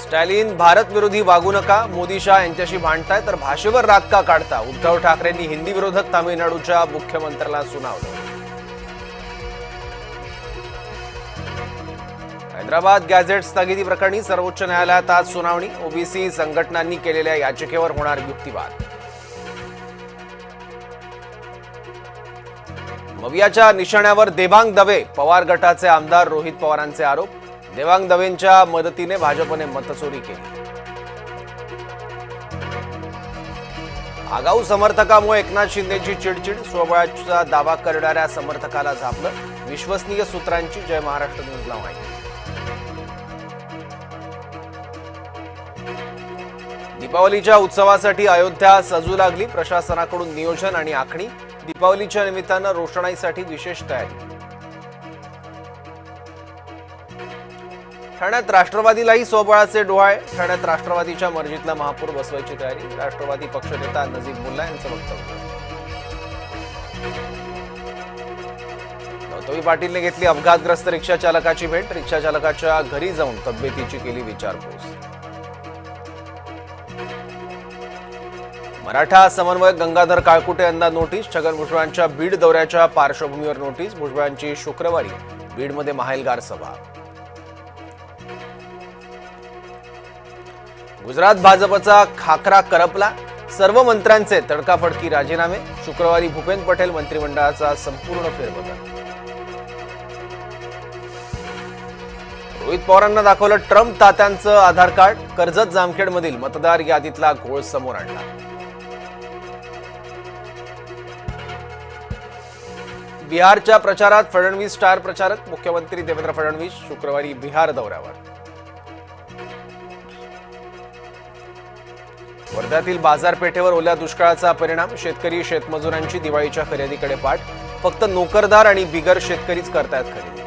स्टॅलिन भारत विरोधी वागू नका, मोदी शाह यांच्याशी भांडताय तर भाषेवर राग का काढता? उद्धव ठाकरेंनी हिंदी विरोधक तामिळनाडूच्या मुख्यमंत्र्याला सुनावलं. हैदराबाद गॅझेट स्थगिती प्रकरणी सर्वोच्च न्यायालयात आज सुनावणी. ओबीसी संघटनांनी केलेल्या याचिकेवर होणार युक्तिवाद. मवियाच्या निशाण्यावर देवांग दवे, पवार गटाचे आमदार रोहित पवारांचे आरोप. देवांग दवेंच्या मदतीने भाजपने मतचोरी केली. आगाऊ समर्थकामुळे एकनाथ शिंदेची चिडचिड, स्वबळाचा दावा करणाऱ्या समर्थकाला झापलं. विश्वसनीय सूत्रांची जय महाराष्ट्र न्यूजला माहिती. दीपावलीच्या उत्सवासाठी अयोध्या सजू लागली. प्रशासनाकडून नियोजन आणि आखणी. दीपावलीच्या निमित्तानं रोषणाईसाठी विशेष तयारी. ठाण्यात राष्ट्रवादीलाही स्वबळाचे डोहाळे. ठाण्यात राष्ट्रवादीच्या मर्जीतला महापौर बसवायची तयारी. राष्ट्रवादी पक्षनेता नजीब मुल्ला यांचं वक्तव्य. गौतमी पाटीलने घेतली अपघातग्रस्त रिक्षा चालकाची भेट. रिक्षा चालकाच्या घरी जाऊन तब्येतीची केली विचारपूस. मराठा समन्वयक गंगाधर काळकुटे यांना नोटीस. छगन भुजबळांच्या बीड दौऱ्याच्या पार्श्वभूमीवर नोटीस. भुजबळांची शुक्रवारी बीडमध्ये माहेलगार सभा. गुजरात भाजपचा खाकरा करपला. सर्व मंत्र्यांचे तडकाफडकी राजीनामे. शुक्रवारी भूपेंद्र पटेल मंत्रिमंडळाचा संपूर्ण फेरबदल. रोहित पवारांना दाखवलं ट्रम्प तात्यांचं आधार कार्ड. कर्जत जामखेडमधील मतदार यादीतला घोळ समोर आणला. बिहारच्या प्रचारात फडणवीस स्टार प्रचारक. मुख्यमंत्री देवेंद्र फडणवीस शुक्रवारी बिहार दौऱ्यावर. वर्ध्यातील बाजारपेठेवर ओल्या दुष्काळाचा परिणाम. शेतकरी शेतमजुरांची दिवाळीच्या खरेदीकडे पाठ. फक्त नोकरदार आणि बिगर शेतकरीच करतायत खरेदी.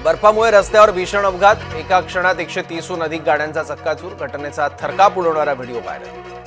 बर्फामुळे रस्त्यावर भीषण अपघात. एका क्षणात 130हून अधिक गाड्यांचा चक्काचूर. घटनेचा थरकाप उडवणारा व्हिडिओ व्हायरल.